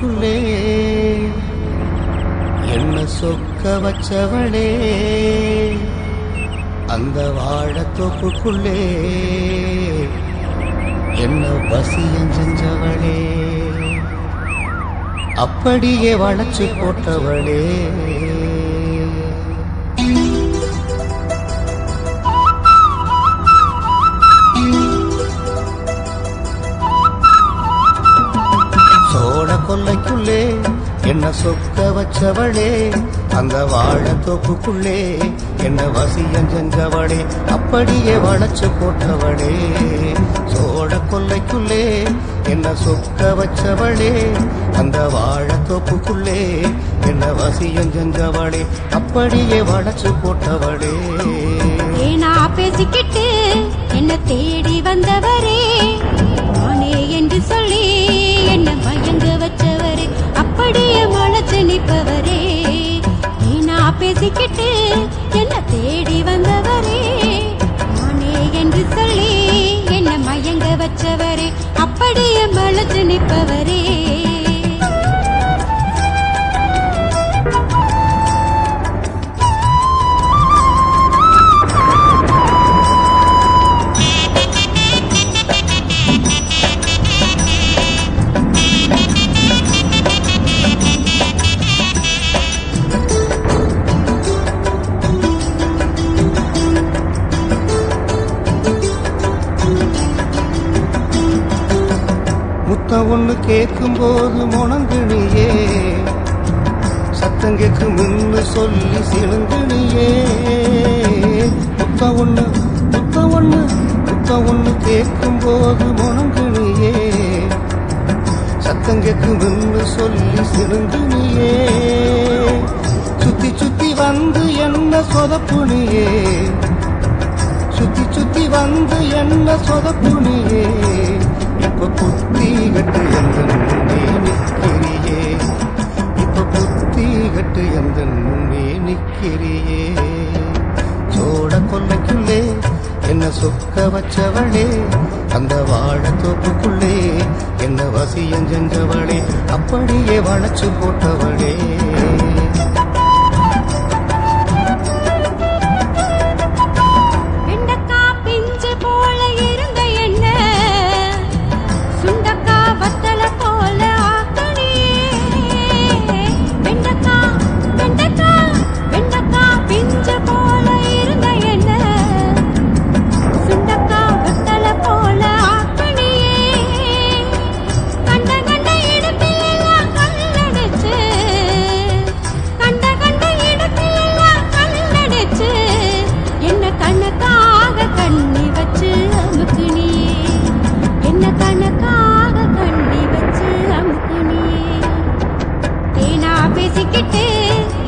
கொல்லைக்குள்ளே என்ன சொக்க வச்சவளே, அந்த வாழத்தோப்புக்குள்ளே என்ன வசியம் செஞ்சவளே, அப்படியே வளைச்சு போட்டவளே. சோழ கொல்லைக்குள்ளே என்ன சொக்க வச்சவளே, அந்த வாழத்தோப்புக்குள்ளே என்ன வசியம் செஞ்சவளே, அப்படியே வளைச்சு போட்டவளே. சோழ கொல்லைக்குள்ளே என்ன சொக்க வச்சவளே, அந்த வாழத்தோப்புக்குள்ளே என்ன வசியம் செஞ்சவளே, அப்படியே வளைச்சு போட்டவளே. ஏனா பேசிக்கிட்டு என்ன தேடி வந்தவரே, நானே என்று சொல்லி என்ன மயங்க வச்சவரே, அப்படியே மலைச்சு நிற்பவரே. ஏனா பேசிக்கிட்டு என்ன தேடி வந்தவரே, நானே என்று சொல்லி என்ன மயங்க வச்சவரே, அப்படியே மலைச்சு நிற்பவரே. முத்தம் ஒண்ணு கேட்கும் போது முணங்குனியே, சத்தம் கேட்கும் முன்னு சொல்லி சிணுங்குனியே. முத்தம் ஒண்ணு கேட்கும் போது முணங்குனியே, சத்தம் கேட்கும் முன்னு சொல்லி சிணுங்குனியே. சுத்தி சுத்தி வந்து என்ன சொதப்புனியே, சுத்தி சுத்தி வந்து என்ன சொதப்புனியே. இப்ப புத்தி கட்டு எந்த முன்னே நிற்கிறியே, இப்ப புத்தி கட்டு எந்த முன்னே நிற்கிறியே. சோழ கொல்லைக்குள்ளே என்ன சொக்க வச்சவளே, அந்த வாழத்தோப்புக்குள்ளே என்ன வசியம் செஞ்சவளே, அப்படியே வளைச்சு போட்டவளே.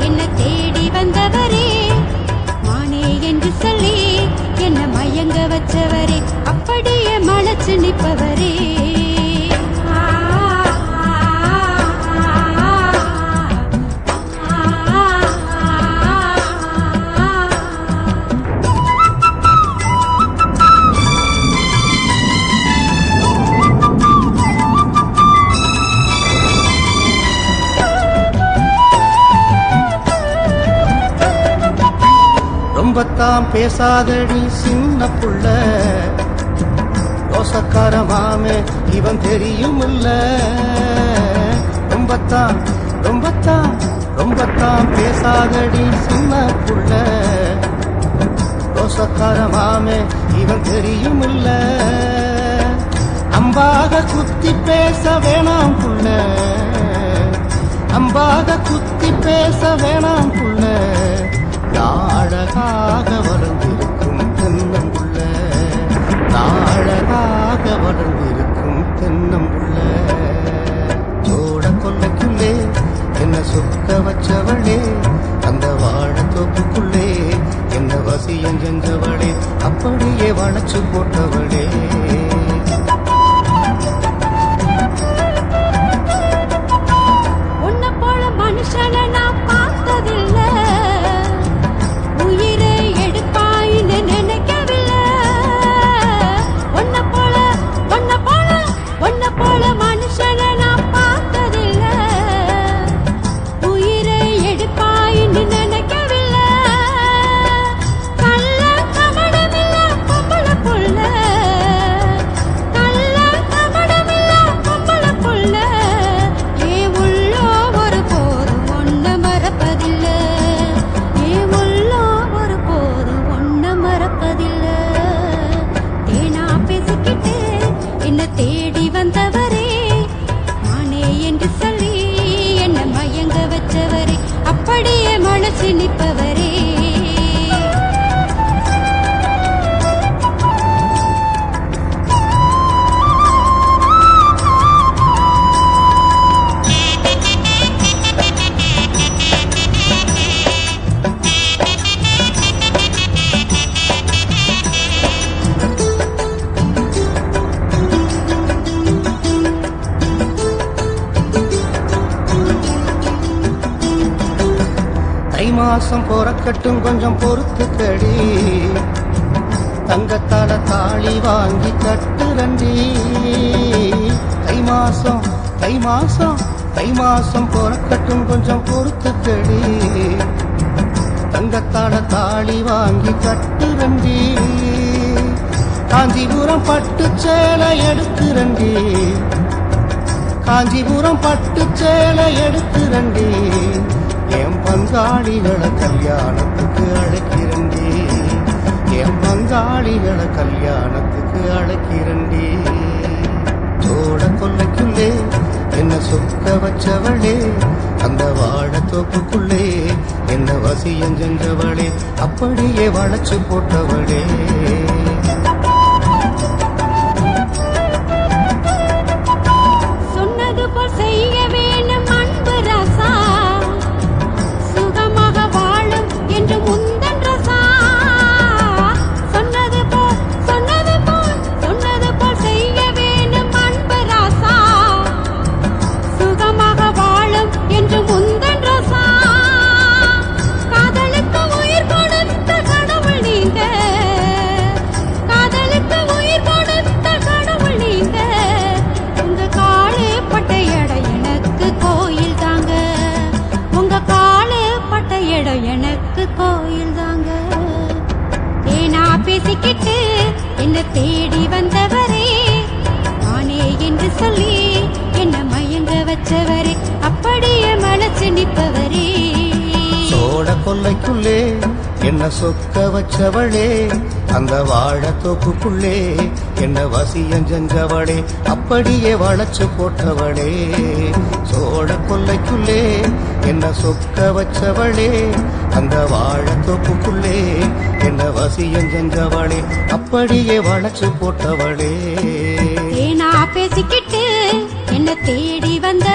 என்ன தேடி வந்தவரே, நானே என்று சொல்லி என்ன மயங்க வச்சவரே, அப்படியே மலைச்சு நிற்பவரே. ரொம்பத்தான் பேசாதடி சின்ன புள்ள, ரோசக்கார மாமே இவன் தெரியும் இல்ல. ரொம்பத்தான் பேசாதடி சின்ன புள்ள, ரோசக்கார மாமே இவன் தெரியும் இல்ல. அம்பாக குத்தி பேச வேணாம் புள்ள, அம்பாக குத்தி பேச வேணாம் புள்ள. அழகாக வளர்ந்திருக்கும் தென்னம்புள்ள, அழகாக வளர்ந்திருக்கும் தென்னம்புள்ள. சோழ கொல்லைக்குள்ளே என்ன சொக்க வச்சவளே, அந்த வாழத்தோப்புக்குள்ளே என்ன வசியம் செஞ்சவளே, அப்படியே வளைச்சு போட்டவளே. உன்னை போல மனுஷனை நான் பார்த்ததில்லை, உயிரை எடுப்பாயின்னு நினைக்கவில்லை. உன்னை போல மனுஷனை நான் பார்த்ததில்லை, மாசம் பொறக்கட்டும் கொஞ்சம் பொறுத்துக்கடி, தங்கத்தால தாலி வாங்கி கட்டுரண்டி. தை மாசம் தை மாசம் தை மாசம் பொறக்கட்டும் கொஞ்சம் பொறுத்துக்கடி, தங்கத்தால தாலி வாங்கி கட்டுரண்டி. காஞ்சிபுரம் பட்டு சேலை எடுத்துரண்டி, காஞ்சிபுரம் பட்டு சேலை எடுத்துரண்டி. என் பங்காளிகளை கல்யாணத்துக்கு அழைக்கிறண்டி, என் பங்காளிகளை கல்யாணத்துக்கு அழைக்கிறண்டி. சோட கொல்லைக்குள்ளே என்ன சொக்க வச்சவளே, அந்த வாழத்தோப்புக்குள்ளே என்ன வசியம் செஞ்சவளே, அப்படியே வளைச்சு போட்டவளே. சொன்னது போல் செய்ய வேணும் அன்பு ராசா, சுகமாக வாழும் என்று முந்தன் ரசா. சொன்னது போல் செய்ய வேணும் அன்பு ராசா, சுகமாக வாழும் என்று முந்தன் ரசா. காதலுக்கு உயிர் கொடுத்த கடவுள் நீங்க, காதலுக்கு உயிர் கொடுத்த கடவுள் நீங்க. உங்க காலு பட்ட இடம் எனக்கு கோயில் தாங்க, உங்க காலு பட்ட இடம் எனக்கு கோயில் தாங்க. ஏனா பேசிக்கிட்டு என்ன தேடி வந்தவரே, நானே என்று சொல்லி என்ன மயங்க வச்சவரே, அப்படியே மலைச்சு நிற்பவரே. சோட கொல்லைக்குள்ளே என்ன சொக்க வச்சவளே, அந்த வாழத்தோப்புக்குள்ளே என்ன வசியம் செஞ்சவளே, அப்படியே வளைச்சு போட்டவளே. சோட கொல்லைக்குள்ளே என்ன சொக்க வச்சவளே, அந்த வாழத்தோப்புக்குள்ளே என்ன வசியம் செஞ்சவளே, அப்படியே வளைச்சு போட்டவளே. ஏனா பேசிக்கிட்டு என்ன தேடி வந்த